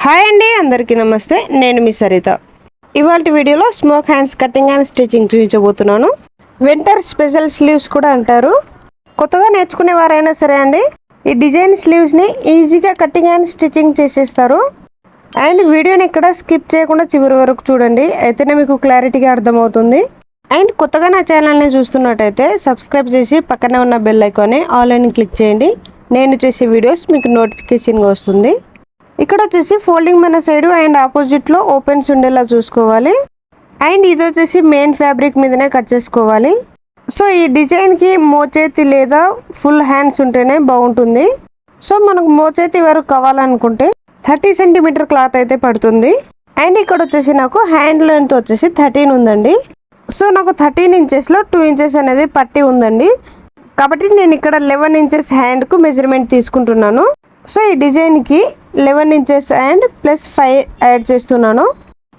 Hi అండి, అందరికీ నమస్తే. నేను మీ సరిత. ఇవాళ వీడియోలో smoke hands cutting and stitching చూపించబోతున్నాను. వింటర్ స్పెషల్ స్లీవ్స్ కూడా అంటారు. కొత్తగా నేర్చుకునే వారైనా సరే అండి, ఈ డిజైన్ స్లీవ్స్ని ఈజీగా కటింగ్ అండ్ స్టిచ్చింగ్ చేసేస్తారు. అండ్ వీడియోని ఇక్కడ స్కిప్ చేయకుండా చివరి వరకు చూడండి, అయితేనే మీకు క్లారిటీగా అర్థమవుతుంది. అండ్ కొత్తగా నా ఛానల్ని చూస్తున్నట్టయితే సబ్స్క్రైబ్ చేసి పక్కనే ఉన్న బెల్ ఐకాన్ని ఆల్ అని క్లిక్ చేయండి. నేను చేసే వీడియోస్ మీకు నోటిఫికేషన్గా వస్తుంది. ఇక్కడ వచ్చేసి ఫోల్డింగ్ మన సైడ్ అండ్ ఆపోజిట్లో ఓపెన్స్ ఉండేలా చూసుకోవాలి. అండ్ ఇది వచ్చేసి మెయిన్ ఫ్యాబ్రిక్ మీదనే కట్ చేసుకోవాలి. సో ఈ డిజైన్కి మోచేతి లేదా ఫుల్ హ్యాండ్స్ ఉంటేనే బాగుంటుంది. సో మనకు మోచేతి వరకు కావాలనుకుంటే 30 సెంటీమీటర్ క్లాత్ అయితే పడుతుంది. అండ్ ఇక్కడ వచ్చేసి నాకు హ్యాండ్ లెంత్ వచ్చేసి 13 ఉందండి. సో నాకు 13 ఇంచెస్లో 2 ఇంచెస్ అనేది పట్టి ఉందండి. కాబట్టి నేను ఇక్కడ 11 ఇంచెస్ హ్యాండ్కు మెజర్మెంట్ తీసుకుంటున్నాను. సో ఈ డిజైన్కి 11 ఇంచెస్ అండ్ +5 యాడ్ చేస్తున్నాను.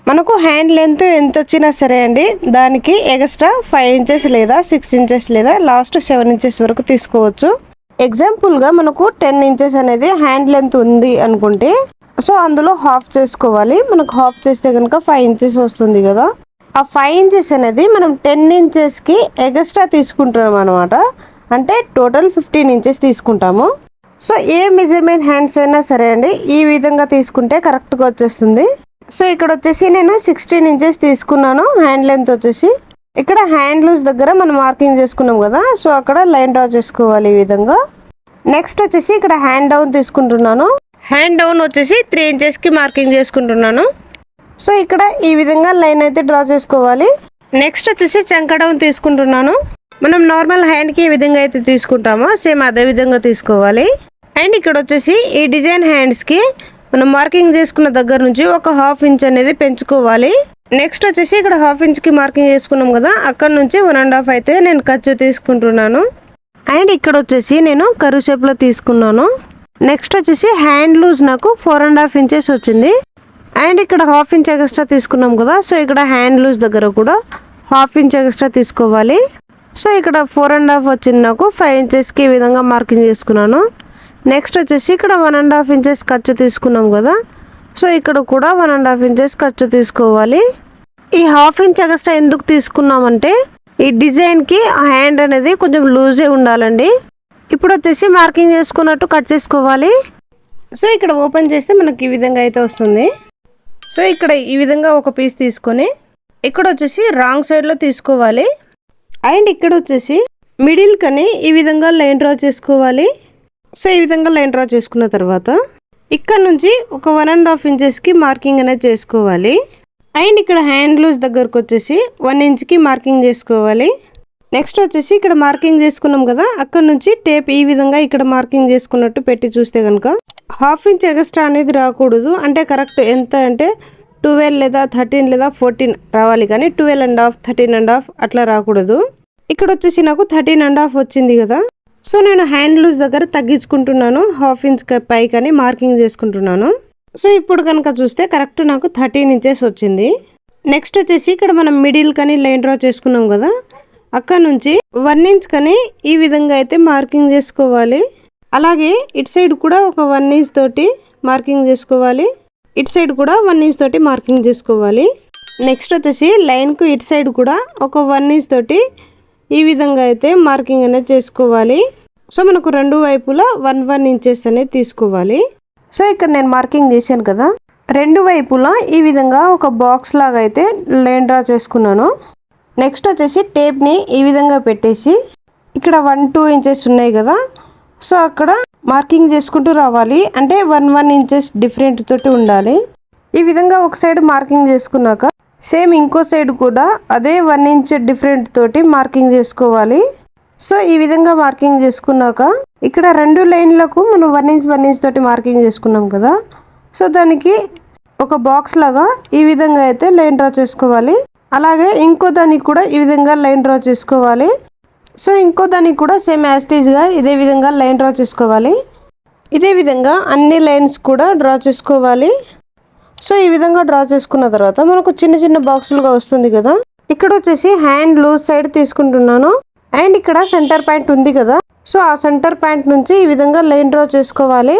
మనకు హ్యాండ్ లెంత్ ఎంత వచ్చినా సరే అండి, దానికి ఎక్స్ట్రా 5 ఇంచెస్ లేదా 6 ఇంచెస్ లేదా లాస్ట్ 7 ఇంచెస్ వరకు తీసుకోవచ్చు. ఎగ్జాంపుల్గా మనకు 10 ఇంచెస్ అనేది హ్యాండ్ లెంత్ ఉంది అనుకుంటే, సో అందులో హాఫ్ చేసుకోవాలి. మనకు హాఫ్ చేస్తే కనుక 5 ఇంచెస్ వస్తుంది కదా. ఆ 5 ఇంచెస్ అనేది మనం 10 ఇంచెస్కి ఎక్స్ట్రా తీసుకుంటాం అనమాట. అంటే టోటల్ 15 ఇంచెస్ తీసుకుంటాము. సో ఏ మెజర్మెంట్ హ్యాండ్స్ అయినా సరే అండి, ఈ విధంగా తీసుకుంటే కరెక్ట్గా వచ్చేస్తుంది. సో ఇక్కడ వచ్చేసి నేను 16 ఇంచెస్ తీసుకున్నాను హ్యాండ్ లెంత్ వచ్చేసి. ఇక్కడ హ్యాండ్ లూజ్ దగ్గర మనం మార్కింగ్ చేసుకున్నాం కదా, సో అక్కడ లైన్ డ్రా చేసుకోవాలి ఈ విధంగా. నెక్స్ట్ వచ్చేసి ఇక్కడ హ్యాండ్ డౌన్ తీసుకుంటున్నాను. హ్యాండ్ డౌన్ వచ్చేసి 3 ఇంచెస్కి మార్కింగ్ చేసుకుంటున్నాను. సో ఇక్కడ ఈ విధంగా లైన్ అయితే డ్రా చేసుకోవాలి. నెక్స్ట్ వచ్చేసి చంక డౌన్ తీసుకుంటున్నాను. మనం నార్మల్ హ్యాండ్కి ఏ విధంగా అయితే తీసుకుంటామో సేమ్ అదే విధంగా తీసుకోవాలి. అండ్ ఇక్కడ వచ్చేసి ఈ డిజైన్ హ్యాండ్స్కి మనం మార్కింగ్ చేసుకున్న దగ్గర నుంచి ఒక హాఫ్ ఇంచ్ అనేది పెంచుకోవాలి. నెక్స్ట్ వచ్చేసి ఇక్కడ హాఫ్ ఇంచ్కి మార్కింగ్ చేసుకున్నాం కదా, అక్కడ నుంచి 1.5 అయితే నేను ఖర్చు తీసుకుంటున్నాను. అండ్ ఇక్కడ వచ్చేసి నేను కరువు షేప్లో తీసుకున్నాను. నెక్స్ట్ వచ్చేసి హ్యాండ్ లూజ్ నాకు 4.5 ఇంచెస్ వచ్చింది. అండ్ ఇక్కడ హాఫ్ ఇంచ్ ఎక్స్ట్రా తీసుకున్నాం కదా, సో ఇక్కడ హ్యాండ్ లూజ్ దగ్గర కూడా హాఫ్ ఇంచ్ ఎక్స్ట్రా తీసుకోవాలి. సో ఇక్కడ 4.5 వచ్చింది నాకు. 5 ఇంచెస్కి ఈ విధంగా మార్కింగ్ చేసుకున్నాను. నెక్స్ట్ వచ్చేసి ఇక్కడ 1.5 ఇంచెస్ ఖర్చు తీసుకున్నాం కదా, సో ఇక్కడ కూడా 1.5 ఇంచెస్ ఖర్చు తీసుకోవాలి. ఈ హాఫ్ ఇంచ్ ఎక్స్ట్రా ఎందుకు తీసుకున్నామంటే ఈ డిజైన్కి హ్యాండ్ అనేది కొంచెం లూజే ఉండాలండి. ఇప్పుడు వచ్చేసి మార్కింగ్ చేసుకున్నట్టు కట్ చేసుకోవాలి. సో ఇక్కడ ఓపెన్ చేస్తే మనకి ఈ విధంగా అయితే వస్తుంది. సో ఇక్కడ ఈ విధంగా ఒక పీస్ తీసుకొని ఇక్కడ వచ్చేసి రాంగ్ సైడ్లో తీసుకోవాలి. అండ్ ఇక్కడ వచ్చేసి మిడిల్ కని ఈ విధంగా లైన్ డ్రా చేసుకోవాలి. సో ఈ విధంగా లైన్ డ్రా చేసుకున్న తర్వాత ఇక్కడ నుంచి ఒక 1.5 ఇంచెస్కి మార్కింగ్ అనేది చేసుకోవాలి. అండ్ ఇక్కడ హ్యాండ్ లూజ్ దగ్గరకు వచ్చేసి 1 ఇంచ్కి మార్కింగ్ చేసుకోవాలి. నెక్స్ట్ వచ్చేసి ఇక్కడ మార్కింగ్ చేసుకున్నాం కదా, అక్కడ నుంచి టేప్ ఈ విధంగా ఇక్కడ మార్కింగ్ చేసుకున్నట్టు పెట్టి చూస్తే కనుక హాఫ్ ఇంచ్ ఎక్స్ట్రా అనేది రాకూడదు. అంటే కరెక్ట్ ఎంత అంటే 12 లేదా 13 లేదా 14 రావాలి, కానీ 12.5 13.5 అట్లా రాకూడదు. ఇక్కడ వచ్చేసి నాకు 13.5 వచ్చింది కదా. సో నేను హ్యాండ్ లూజ్ దగ్గర తగ్గించుకుంటున్నాను, హాఫ్ ఇంచ్ పైకని మార్కింగ్ చేసుకుంటున్నాను. సో ఇప్పుడు కనుక చూస్తే కరెక్ట్ నాకు 13 ఇంచెస్ వచ్చింది. నెక్స్ట్ వచ్చేసి ఇక్కడ మనం మిడిల్ కని లైన్ డ్రా చేసుకున్నాం కదా, అక్కడ నుంచి 1 ఇంచ్ కని ఈ విధంగా అయితే మార్కింగ్ చేసుకోవాలి. అలాగే ఇటు సైడ్ కూడా ఒక 1 ఇంచ్ తోటి మార్కింగ్ చేసుకోవాలి. ఇటు సైడ్ కూడా 1 ఇంచ్ తోటి మార్కింగ్ చేసుకోవాలి. నెక్స్ట్ వచ్చేసి లైన్కు ఇటు సైడ్ కూడా ఒక 1 ఇంచ్ తోటి ఈ విధంగా అయితే మార్కింగ్ అనేది చేసుకోవాలి. సో మనకు రెండు వైపులా 1 ఇంచెస్ అనేది తీసుకోవాలి. సో ఇక్కడ నేను మార్కింగ్ చేశాను కదా, రెండు వైపులా ఈ విధంగా ఒక బాక్స్ లాగా అయితే లైన్ డ్రా చేసుకున్నాను. నెక్స్ట్ వచ్చేసి టేప్ని ఈ విధంగా పెట్టేసి ఇక్కడ 1-2 ఇంచెస్ ఉన్నాయి కదా, సో అక్కడ మార్కింగ్ చేసుకుంటూ రావాలి. అంటే 1 ఇంచెస్ డిఫరెంట్ తోటి ఉండాలి. ఈ విధంగా ఒక సైడ్ మార్కింగ్ చేసుకున్నాక సేమ్ ఇంకో సైడ్ కూడా అదే 1 ఇంచ్ డిఫరెంట్ తోటి మార్కింగ్ చేసుకోవాలి. సో ఈ విధంగా మార్కింగ్ చేసుకున్నాక ఇక్కడ రెండు లైన్లకు మనం 1 ఇంచ్ తోటి మార్కింగ్ చేసుకున్నాం కదా, సో దానికి ఒక బాక్స్ లాగా ఈ విధంగా అయితే లైన్ డ్రా చేసుకోవాలి. అలాగే ఇంకో దానికి కూడా ఈ విధంగా లైన్ డ్రా చేసుకోవాలి. సో ఇంకో దానికి కూడా సేమ్ యాస్టీజ్గా ఇదే విధంగా లైన్ డ్రా చేసుకోవాలి. ఇదే విధంగా అన్ని లైన్స్ కూడా డ్రా చేసుకోవాలి. సో ఈ విధంగా డ్రా చేసుకున్న తర్వాత మనకు చిన్న చిన్న బాక్సులుగా వస్తుంది కదా. ఇక్కడ వచ్చేసి హ్యాండ్ లూజ్ సైడ్ తీసుకుంటున్నాను. అండ్ ఇక్కడ సెంటర్ పాయింట్ ఉంది కదా, సో ఆ సెంటర్ పాయింట్ నుంచి ఈ విధంగా లైన్ డ్రా చేసుకోవాలి.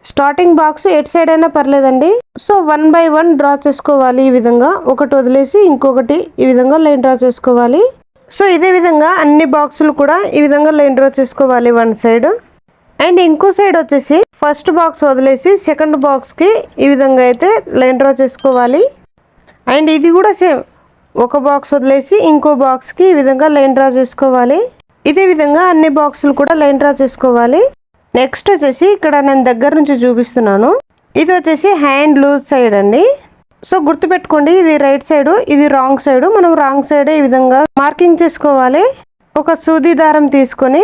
స్టార్టింగ్ బాక్స్ ఎటు సైడ్ అయినా పర్లేదండి. సో 1 by 1 డ్రా చేసుకోవాలి. ఈ విధంగా ఒకటి వదిలేసి ఇంకొకటి ఈ విధంగా లైన్ డ్రా చేసుకోవాలి. సో ఇదే విధంగా అన్ని బాక్సులు కూడా ఈ విధంగా లైన్ డ్రా చేసుకోవాలి వన్ సైడ్. అండ్ ఇంకో సైడ్ వచ్చేసి ఫస్ట్ బాక్స్ వదిలేసి సెకండ్ బాక్స్కి ఈ విధంగా అయితే లైన్ డ్రా చేసుకోవాలి. అండ్ ఇది కూడా సేమ్, ఒక బాక్స్ వదిలేసి ఇంకో బాక్స్కి ఈ విధంగా లైన్ డ్రా చేసుకోవాలి. ఇదే విధంగా అన్ని బాక్సులు కూడా లైన్ డ్రా చేసుకోవాలి. నెక్స్ట్ వచ్చేసి ఇక్కడ నేను దగ్గర నుంచి చూపిస్తున్నాను. ఇది వచ్చేసి హ్యాండ్ లూజ్ సైడ్ అండి. సో గుర్తుపెట్టుకోండి, ఇది రైట్ సైడ్, ఇది రాంగ్ సైడ్. మనం రాంగ్ సైడ్ ఈ విధంగా మార్కింగ్ చేసుకోవాలి. ఒక సూది దారం తీసుకొని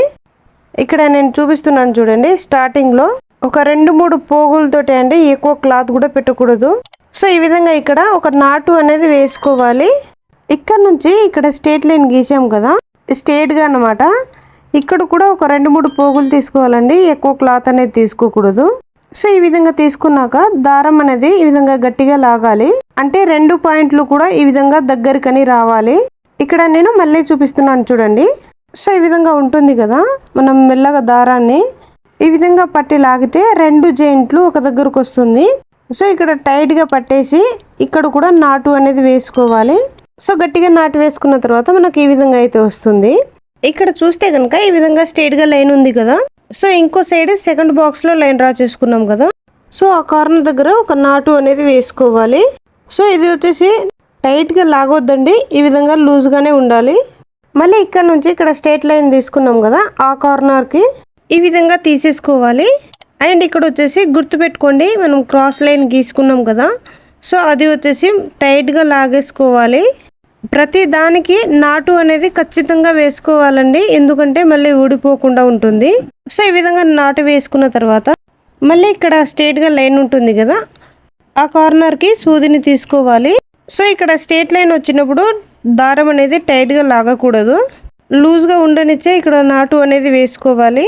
ఇక్కడ నేను చూపిస్తున్నాను చూడండి, స్టార్టింగ్లో ఒక 2-3 పోగులతోటి అండి, ఎక్కువ క్లాత్ కూడా పెట్టకూడదు. సో ఈ విధంగా ఇక్కడ ఒక నాటు అనేది వేసుకోవాలి. ఇక్కడ నుంచి ఇక్కడ స్ట్రేట్ లైన్ గీసాం కదా, స్ట్రేట్గా అన్నమాట. ఇక్కడ కూడా ఒక 2-3 పోగులు తీసుకోవాలండి, ఎక్కువ క్లాత్ అనేది తీసుకోకూడదు. సో ఈ విధంగా తీసుకున్నాక దారం అనేది ఈ విధంగా గట్టిగా లాగాలి. అంటే 2 పాయింట్లు కూడా ఈ విధంగా దగ్గరికని రావాలి. ఇక్కడ నేను మళ్ళీ చూపిస్తున్నాను చూడండి. సో ఈ విధంగా ఉంటుంది కదా, మనం మెల్లగా దారాన్ని ఈ విధంగా పట్టి లాగితే 2 జాయింట్లు ఒక దగ్గరకు వస్తుంది. సో ఇక్కడ టైట్గా పట్టేసి ఇక్కడ కూడా నాటు అనేది వేసుకోవాలి. సో గట్టిగా నాటు వేసుకున్న తర్వాత మనకు ఈ విధంగా అయితే వస్తుంది. ఇక్కడ చూస్తే కనుక ఈ విధంగా స్ట్రైట్గా లైన్ ఉంది కదా. సో ఇంకో సైడ్ సెకండ్ బాక్స్లో లైన్ డ్రా చేసుకున్నాం కదా. సో ఆ కార్నర్ దగ్గర ఒక నాటు అనేది వేసుకోవాలి. సో ఇది వచ్చేసి టైట్గా లాగొద్దండి, ఈ విధంగా లూజ్గానే ఉండాలి. మళ్ళీ ఇక్కడ నుంచి ఇక్కడ స్ట్రైట్ లైన్ తీసుకున్నాం కదా, ఆ కార్నర్కి ఈ విధంగా తీసేసుకోవాలి. అండ్ ఇక్కడ వచ్చేసి గుర్తుపెట్టుకోండి, మనం క్రాస్ లైన్ గీసుకున్నాం కదా. సో అది వచ్చేసి టైట్గా లాగేసుకోవాలి. ప్రతి దానికి నాటు అనేది ఖచ్చితంగా వేసుకోవాలండి, ఎందుకంటే మళ్ళీ ఊడిపోకుండా ఉంటుంది. సో ఈ విధంగా నాటు వేసుకున్న తర్వాత మళ్ళీ ఇక్కడ స్ట్రైట్గా లైన్ ఉంటుంది కదా, ఆ కార్నర్కి సూదిని తీసుకోవాలి. సో ఇక్కడ స్ట్రైట్ లైన్ వచ్చినప్పుడు దారం అనేది టైట్గా లాగకూడదు, లూజ్గా ఉండనిచ్చే ఇక్కడ నాటు అనేది వేసుకోవాలి.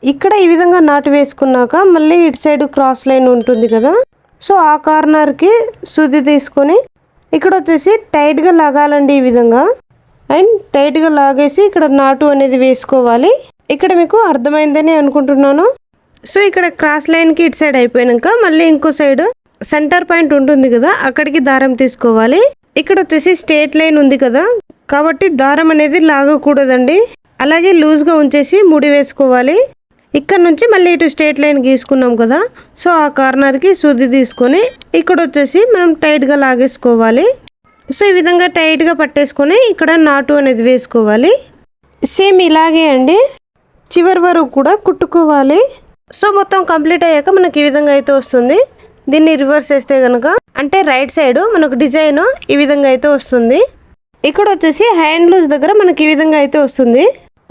ఇక్కడ ఈ విధంగా నాటు వేసుకున్నాక మళ్ళీ ఇటు సైడ్ క్రాస్ లైన్ ఉంటుంది కదా. సో ఆ కార్నర్కి సూది తీసుకొని ఇక్కడ వచ్చేసి టైట్గా లాగాలండి ఈ విధంగా. అండ్ టైట్గా లాగేసి ఇక్కడ నాటు అనేది వేసుకోవాలి. ఇక్కడ మీకు అర్థమైందని అనుకుంటున్నాను. సో ఇక్కడ క్రాస్ లైన్కి ఇటు సైడ్ అయిపోయాక మళ్ళీ ఇంకో సైడ్ సెంటర్ పాయింట్ ఉంటుంది కదా, అక్కడికి దారం తీసుకోవాలి. ఇక్కడ వచ్చేసి స్ట్రైట్ లైన్ ఉంది కదా, కాబట్టి దారం అనేది లాగకూడదండి, అలాగే లూజ్గా ఉంచేసి ముడి వేసుకోవాలి. ఇక్కడ నుంచి మళ్ళీ ఇటు స్ట్రైట్ లైన్ గీసుకున్నాం కదా. సో ఆ కార్నర్కి సూది తీసుకొని ఇక్కడ వచ్చేసి మనం టైట్గా లాగేసుకోవాలి. సో ఈ విధంగా టైట్గా పట్టేసుకొని ఇక్కడ నాటు అనేది వేసుకోవాలి. సేమ్ ఇలాగే అండి చివరి వరకు కూడా కుట్టుకోవాలి. సో మొత్తం కంప్లీట్ అయ్యాక మనకి ఈ విధంగా అయితే వస్తుంది. దీన్ని రివర్స్ చేస్తే కనుక అంటే రైట్ సైడ్ మనకు డిజైన్ ఈ విధంగా అయితే వస్తుంది. ఇక్కడ వచ్చేసి హ్యాండ్ లూజ్ దగ్గర మనకి ఈ విధంగా అయితే వస్తుంది.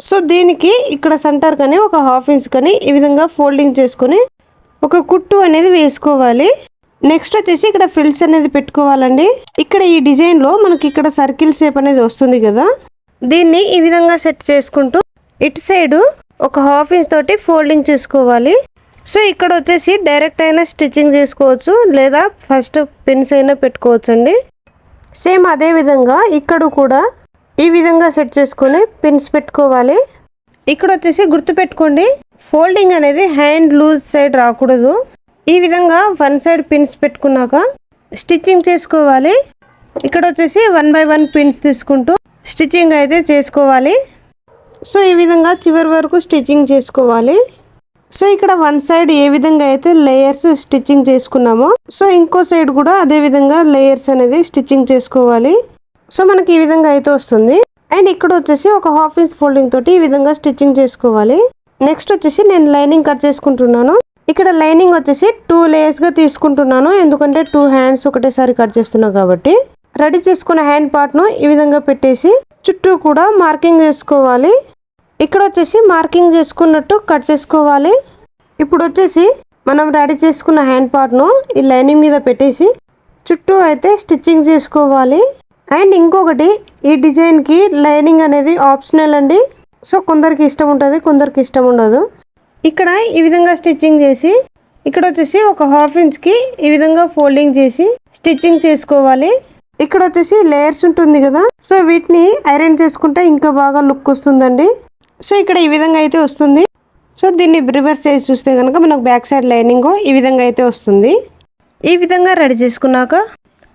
సో దీనికి ఇక్కడ సెంటర్ కానీ ఒక 1/2 ఇంచ్ కానీ ఈ విధంగా ఫోల్డింగ్ చేసుకొని ఒక కుట్టు అనేది వేసుకోవాలి. నెక్స్ట్ వచ్చేసి ఇక్కడ ఫ్రిల్స్ అనేది పెట్టుకోవాలండి. ఇక్కడ ఈ డిజైన్లో మనకి ఇక్కడ సర్కిల్ షేప్ అనేది వస్తుంది కదా, దీన్ని ఈ విధంగా సెట్ చేసుకుంటూ ఇటు సైడ్ ఒక 1/2 ఇంచ్ తోటి ఫోల్డింగ్ చేసుకోవాలి. సో ఇక్కడ వచ్చేసి డైరెక్ట్ అయినా స్టిచ్చింగ్ చేసుకోవచ్చు, లేదా ఫస్ట్ పిన్స్ అయినా పెట్టుకోవచ్చు అండి. సేమ్ అదే విధంగా ఇక్కడ కూడా ఈ విధంగా సెట్ చేసుకొని పిన్స్ పెట్టుకోవాలి. ఇక్కడ వచ్చేసి గుర్తుపెట్టుకోండి, ఫోల్డింగ్ అనేది హ్యాండ్ లూజ్ సైడ్ రాకూడదు. ఈ విధంగా వన్ సైడ్ పిన్స్ పెట్టుకున్నాక స్టిచ్చింగ్ చేసుకోవాలి. ఇక్కడ వచ్చేసి 1 by 1 పిన్స్ తీసుకుంటూ స్టిచ్చింగ్ అయితే చేసుకోవాలి. సో ఈ విధంగా చివరి వరకు స్టిచ్చింగ్ చేసుకోవాలి. సో ఇక్కడ వన్ సైడ్ ఏ విధంగా అయితే లేయర్స్ స్టిచ్చింగ్ చేసుకున్నామో, సో ఇంకో సైడ్ కూడా అదే విధంగా లేయర్స్ అనేది స్టిచ్చింగ్ చేసుకోవాలి. సో మనకి ఈ విధంగా అయితే వస్తుంది. అండ్ ఇక్కడ వచ్చేసి ఒక 1/2 ఇంచ్ ఫోల్డింగ్ తోటి ఈ విధంగా స్టిచ్చింగ్ చేసుకోవాలి. నెక్స్ట్ వచ్చేసి నేను లైనింగ్ కట్ చేసుకుంటున్నాను. ఇక్కడ లైనింగ్ వచ్చేసి 2 లేయర్స్గా తీసుకుంటున్నాను, ఎందుకంటే 2 హ్యాండ్స్ ఒకటేసారి కట్ చేస్తున్నాను కాబట్టి. రెడీ చేసుకున్న హ్యాండ్ పార్ట్ను ఈ విధంగా పెట్టేసి చుట్టూ కూడా మార్కింగ్ చేసుకోవాలి. ఇక్కడ వచ్చేసి మార్కింగ్ చేసుకున్నట్టు కట్ చేసుకోవాలి. ఇప్పుడు వచ్చేసి మనం రెడీ చేసుకున్న హ్యాండ్ పార్ట్ను ఈ లైనింగ్ మీద పెట్టేసి చుట్టూ అయితే స్టిచ్చింగ్ చేసుకోవాలి. అండ్ ఇంకొకటి, ఈ డిజైన్కి లైనింగ్ అనేది ఆప్షనల్ అండి. సో కొందరికి ఇష్టం ఉంటుంది, కొందరికి ఇష్టం ఉండదు. ఇక్కడ ఈ విధంగా స్టిచ్చింగ్ చేసి ఇక్కడ వచ్చేసి ఒక 1/2 ఇంచ్కి ఈ విధంగా ఫోల్డింగ్ చేసి స్టిచ్చింగ్ చేసుకోవాలి. ఇక్కడ వచ్చేసి లేయర్స్ ఉంటుంది కదా, సో వీటిని ఐరన్ చేసుకుంటే ఇంకా బాగా లుక్ వస్తుందండి. సో ఇక్కడ ఈ విధంగా అయితే వస్తుంది. సో దీన్ని రివర్స్ చేసి చూస్తే కనుక మనకు బ్యాక్ సైడ్ లైనింగ్ ఈ విధంగా అయితే వస్తుంది. ఈ విధంగా రెడీ చేసుకున్నాక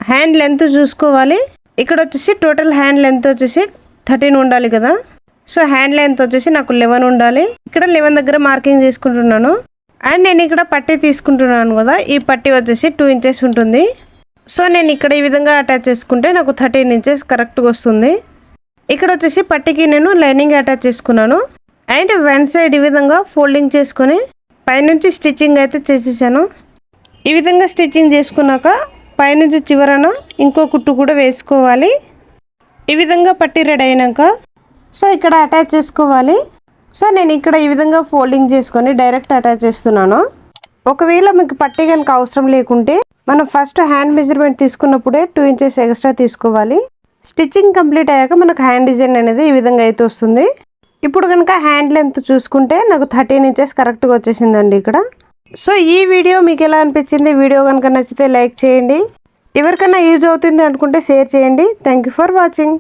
హ్యాండ్ లెంత్ చూసుకోవాలి. ఇక్కడ వచ్చేసి టోటల్ హ్యాండ్ లెంత్ వచ్చేసి 13 ఉండాలి కదా. సో హ్యాండ్ లెంత్ వచ్చేసి నాకు 11 ఉండాలి. ఇక్కడ 11 దగ్గర మార్కింగ్ చేసుకుంటున్నాను. అండ్ నేను ఇక్కడ పట్టీ తీసుకుంటున్నాను కదా, ఈ పట్టీ వచ్చేసి 2 ఇంచెస్ ఉంటుంది. సో నేను ఇక్కడ ఈ విధంగా అటాచ్ చేసుకుంటే నాకు 13 ఇంచెస్ కరెక్ట్గా వస్తుంది. ఇక్కడ వచ్చేసి పట్టీకి నేను లైనింగ్ అటాచ్ చేసుకున్నాను. అండ్ వన్ సైడ్ ఈ విధంగా ఫోల్డింగ్ చేసుకొని పైనుంచి స్టిచ్చింగ్ అయితే చేసేసాను. ఈ విధంగా స్టిచ్చింగ్ చేసుకున్నాక పైనుంచి చివరన ఇంకో కుట్టు కూడా వేసుకోవాలి. ఈ విధంగా పట్టీ రెడీ అయినాక సో ఇక్కడ అటాచ్ చేసుకోవాలి. సో నేను ఇక్కడ ఈ విధంగా ఫోల్డింగ్ చేసుకొని డైరెక్ట్ అటాచ్ చేస్తున్నాను. ఒకవేళ మీకు పట్టీ కనుక అవసరం లేకుంటే మనం ఫస్ట్ హ్యాండ్ మెజర్మెంట్ తీసుకున్నప్పుడే 2 ఇంచెస్ ఎక్స్ట్రా తీసుకోవాలి. స్టిచ్చింగ్ కంప్లీట్ అయ్యాక మనకు హ్యాండ్ డిజైన్ అనేది ఈ విధంగా అయితే వస్తుంది. ఇప్పుడు కనుక హ్యాండ్ లెంత్ చూసుకుంటే నాకు 13 ఇంచెస్ కరెక్ట్గా వచ్చేసిందండి ఇక్కడ. సో ఈ వీడియో మీకు ఎలా అనిపించింది? వీడియో కనుక నచ్చితే లైక్ చేయండి. ఎవరికైనా యూజ్ అవుతుంది అనుకుంటే షేర్ చేయండి. Thank you for watching.